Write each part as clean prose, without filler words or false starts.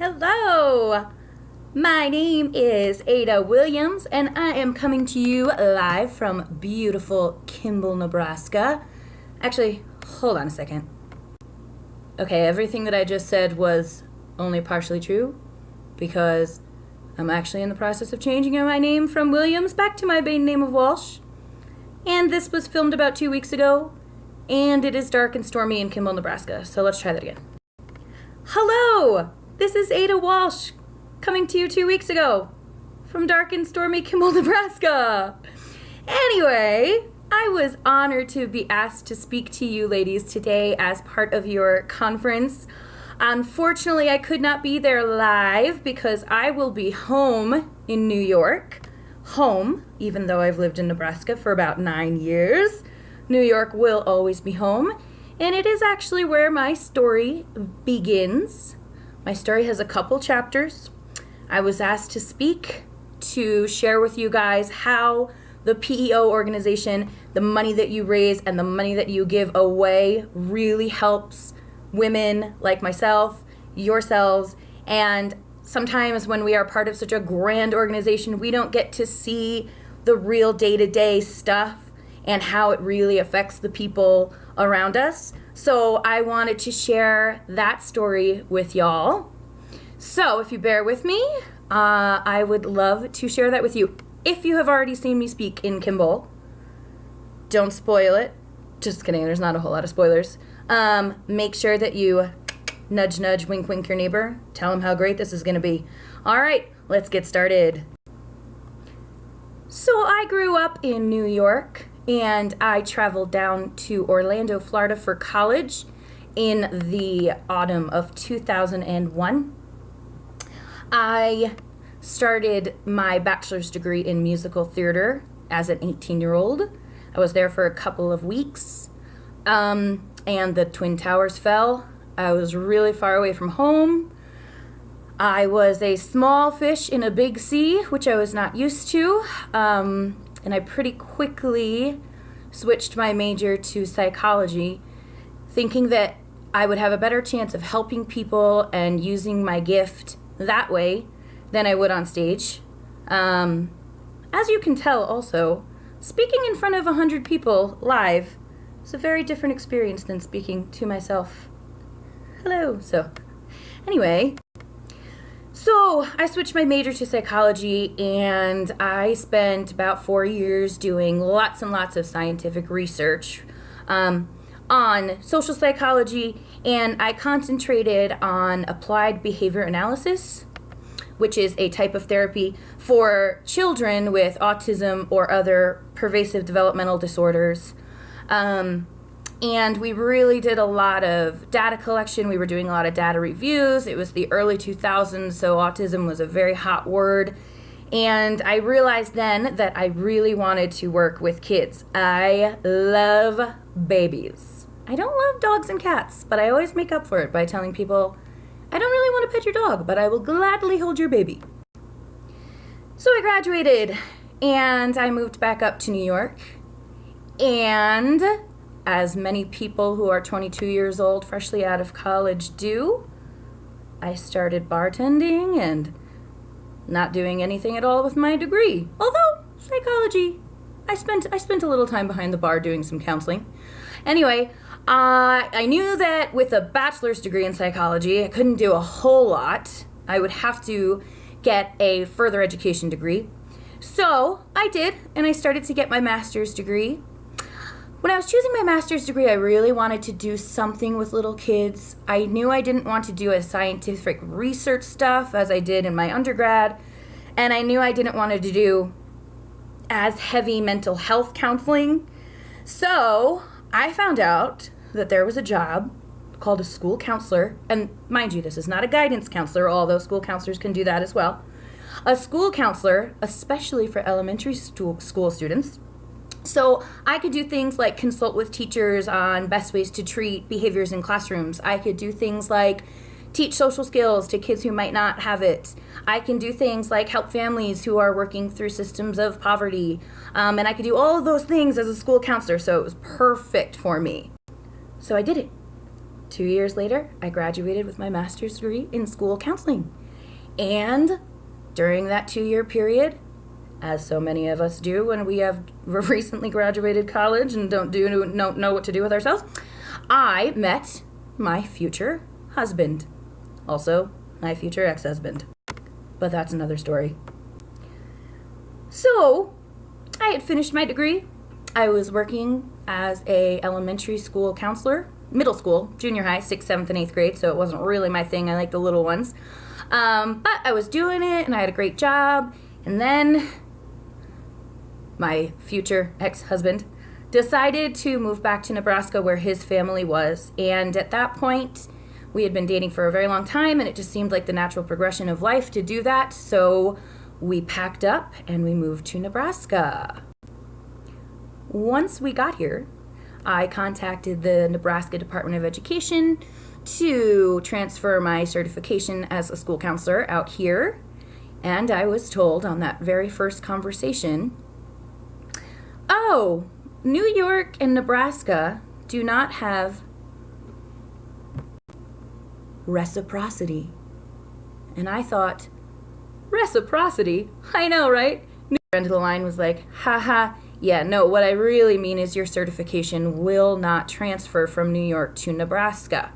Hello! My name is Ada Williams, and I am coming to you live from beautiful Kimball, Nebraska. Actually, hold on a second. Okay, everything that I just said was only partially true, because I'm actually in the process of changing my name from Williams back to my maiden name of Walsh. And this was filmed about 2 weeks ago, and it is dark and stormy in Kimball, Nebraska. So let's try that again. Hello! This is Ada Walsh, coming to you 2 weeks ago from dark and stormy Kimball, Nebraska. Anyway, I was honored to be asked to speak to you ladies today as part of your conference. Unfortunately, I could not be there live because I will be home in New York. Home, even though I've lived in Nebraska for about 9 years. New York will always be home, and it is actually where my story begins. My story has a couple chapters. I was asked to speak to share with you guys how the PEO organization, the money that you raise and the money that you give away really helps women like myself, yourselves, and sometimes when we are part of such a grand organization, we don't get to see the real day-to-day stuff and how it really affects the people around us. So I wanted to share that story with y'all. So if you bear with me, I would love to share that with you. If you have already seen me speak in Kimball, don't spoil it. Just kidding, there's not a whole lot of spoilers. Make sure that you nudge, nudge, wink, wink your neighbor. Tell them how great this is gonna be. All right, let's get started. So I grew up in New York, and I traveled down to Orlando, Florida for college in the autumn of 2001. I started my bachelor's degree in musical theater as an 18-year-old. I was there for a couple of weeks, and the Twin Towers fell. I was really far away from home. I was a small fish in a big sea, which I was not used to. And I pretty quickly switched my major to psychology, thinking that I would have a better chance of helping people and using my gift that way than I would on stage. As you can tell also, speaking in front of 100 people live is a very different experience than speaking to myself. Hello. So anyway, so I switched my major to psychology, and I spent about 4 years doing lots and lots of scientific research on social psychology, and I concentrated on applied behavior analysis, which is a type of therapy for children with autism or other pervasive developmental disorders. And we really did a lot of data collection. We were doing a lot of data reviews. It was the early 2000s, so autism was a very hot word. And I realized then that I really wanted to work with kids. I love babies. I don't love dogs and cats, but I always make up for it by telling people, I don't really want to pet your dog, but I will gladly hold your baby. So I graduated, and I moved back up to New York, and as many people who are 22 years old, freshly out of college do, I started bartending and not doing anything at all with my degree. Although, psychology, I spent a little time behind the bar doing some counseling. Anyway, I knew that with a bachelor's degree in psychology, I couldn't do a whole lot. I would have to get a further education degree. So I did, and I started to get my master's degree. When I was choosing my master's degree, I really wanted to do something with little kids. I knew I didn't want to do a scientific research stuff as I did in my undergrad, and I knew I didn't want to do as heavy mental health counseling. So I found out that there was a job called a school counselor, and mind you, this is not a guidance counselor, although school counselors can do that as well. A school counselor, especially for elementary school students. So I could do things like consult with teachers on best ways to treat behaviors in classrooms. I could do things like teach social skills to kids who might not have it. I can do things like help families who are working through systems of poverty. And I could do all of those things as a school counselor, so it was perfect for me. So I did it. 2 years later, I graduated with my master's degree in school counseling. And during that 2-year period, as so many of us do when we have recently graduated college and don't know what to do with ourselves, I met my future husband. Also, my future ex-husband. But that's another story. So, I had finished my degree. I was working as a elementary school counselor, middle school, junior high, 6th, 7th, and 8th grade, so it wasn't really my thing. I like the little ones. But I was doing it, and I had a great job. And then my future ex-husband decided to move back to Nebraska where his family was. And at that point, we had been dating for a very long time, and it just seemed like the natural progression of life to do that. So we packed up and we moved to Nebraska. Once we got here, I contacted the Nebraska Department of Education to transfer my certification as a school counselor out here. And I was told on that very first conversation, oh, New York and Nebraska do not have reciprocity. And I thought, reciprocity? I know, right? The end of the line was like, haha, yeah, no, what I really mean is your certification will not transfer from New York to Nebraska.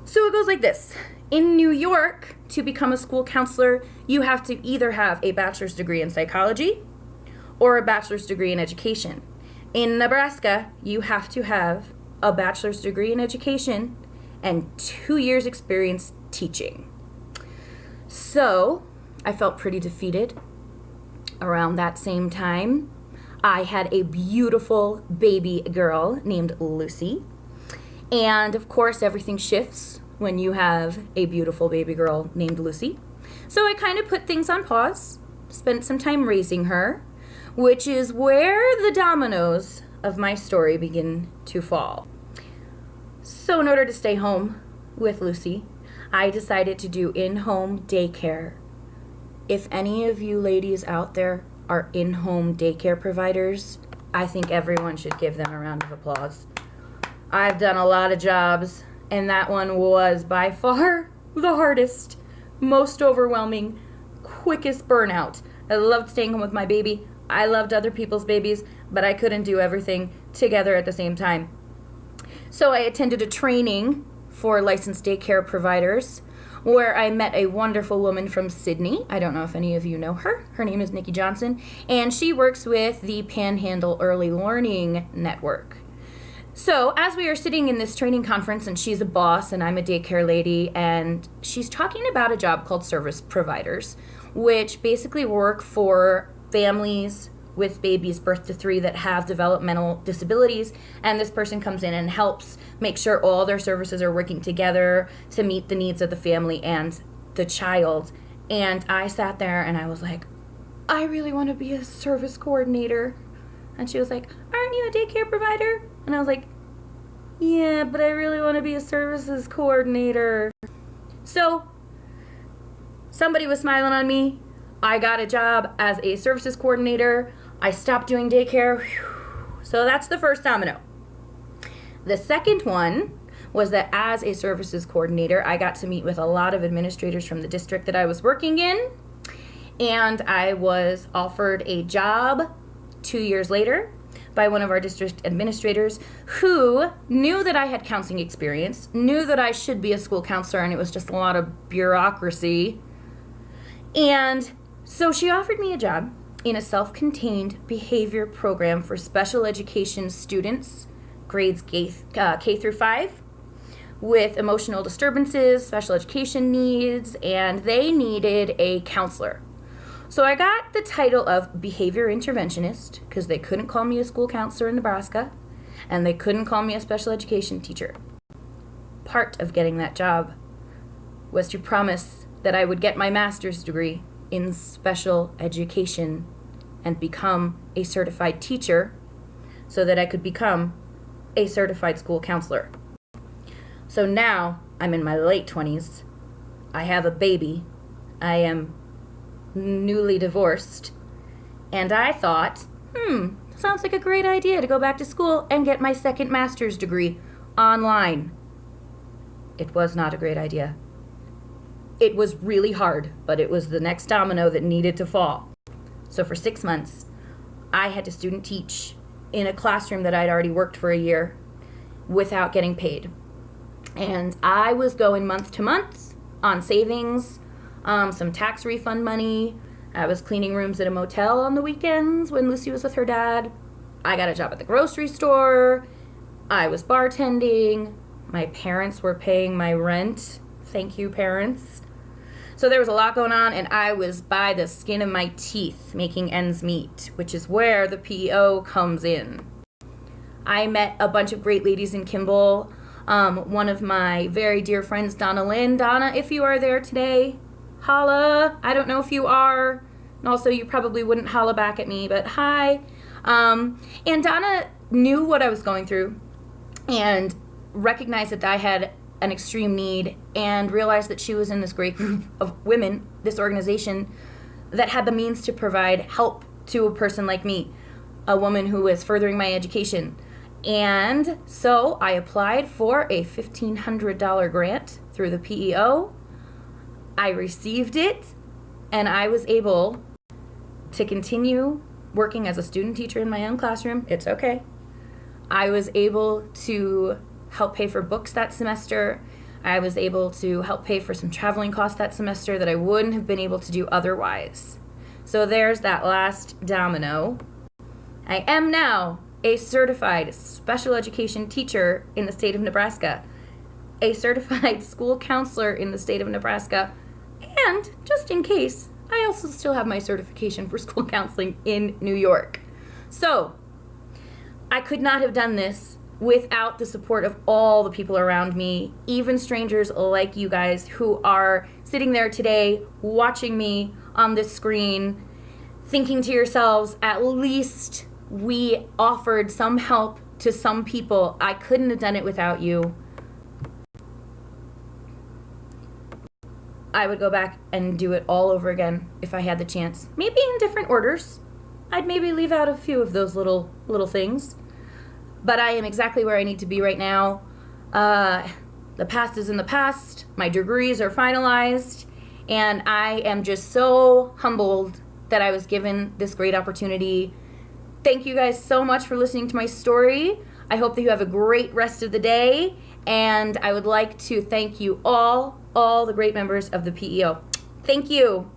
So it goes like this. In New York, to become a school counselor, you have to either have a bachelor's degree in psychology or a bachelor's degree in education. In Nebraska, you have to have a bachelor's degree in education and 2 years experience teaching. So I felt pretty defeated. Around that same time, I had a beautiful baby girl named Lucy. And of course, everything shifts when you have a beautiful baby girl named Lucy. So I kind of put things on pause, spent some time raising her, which is where the dominoes of my story begin to fall. So in order to stay home with Lucy, I decided to do in-home daycare. If any of you ladies out there are in-home daycare providers, I think everyone should give them a round of applause. I've done a lot of jobs, and that one was by far the hardest, most overwhelming, quickest burnout. I loved staying home with my baby. I loved other people's babies, but I couldn't do everything together at the same time. So I attended a training for licensed daycare providers where I met a wonderful woman from Sydney. I don't know if any of you know her. Her name is Nikki Johnson, and she works with the Panhandle Early Learning Network. So as we are sitting in this training conference, and she's a boss and I'm a daycare lady, and she's talking about a job called service providers, which basically work for families with babies birth to 3 that have developmental disabilities, and this person comes in and helps make sure all their services are working together to meet the needs of the family and the child. And I sat there and I was like, I really want to be a service coordinator. And she was like, aren't you a daycare provider? And I was like, yeah, but I really want to be a services coordinator. So somebody was smiling on me. I got a job as a services coordinator. I stopped doing daycare. So that's the first domino. The second one was that as a services coordinator, I got to meet with a lot of administrators from the district that I was working in. And I was offered a job 2 years later by one of our district administrators who knew that I had counseling experience, knew that I should be a school counselor, and it was just a lot of bureaucracy. And so she offered me a job in a self-contained behavior program for special education students, grades K through 5, with emotional disturbances, special education needs, and they needed a counselor. So I got the title of behavior interventionist because they couldn't call me a school counselor in Nebraska, and they couldn't call me a special education teacher. Part of getting that job was to promise that I would get my master's degree in special education and become a certified teacher so that I could become a certified school counselor. So now I'm in my late 20s. I have a baby. I am newly divorced. And I thought, sounds like a great idea to go back to school and get my second master's degree online. It was not a great idea. It was really hard, but it was the next domino that needed to fall. So for 6 months, I had to student teach in a classroom that I'd already worked for a year without getting paid. And I was going month to month on savings, some tax refund money. I was cleaning rooms at a motel on the weekends when Lucy was with her dad. I got a job at the grocery store. I was bartending. My parents were paying my rent. Thank you, parents. So there was a lot going on, and I was by the skin of my teeth making ends meet, which is where the PEO comes in. I met a bunch of great ladies in Kimball. One of my very dear friends, Donna Lynn. Donna, if you are there today, holla. I don't know if you are. And also, you probably wouldn't holla back at me, but hi. And Donna knew what I was going through and recognized that I had an extreme need and realized that she was in this great group of women, this organization, that had the means to provide help to a person like me, a woman who was furthering my education. And so I applied for a $1,500 grant through the PEO. I received it, and I was able to continue working as a student teacher in my own classroom. It's okay. I was able to help pay for books that semester. I was able to help pay for some traveling costs that semester that I wouldn't have been able to do otherwise. So there's that last domino. I am now a certified special education teacher in the state of Nebraska, a certified school counselor in the state of Nebraska, and just in case, I also still have my certification for school counseling in New York. So I could not have done this without the support of all the people around me, even strangers like you guys who are sitting there today watching me on this screen, thinking to yourselves, at least we offered some help to some people. I couldn't have done it without you. I would go back and do it all over again if I had the chance. Maybe in different orders. I'd maybe leave out a few of those little things. But I am exactly where I need to be right now. The past is in the past. My degrees are finalized. And I am just so humbled that I was given this great opportunity. Thank you guys so much for listening to my story. I hope that you have a great rest of the day. And I would like to thank you all the great members of the PEO. Thank you.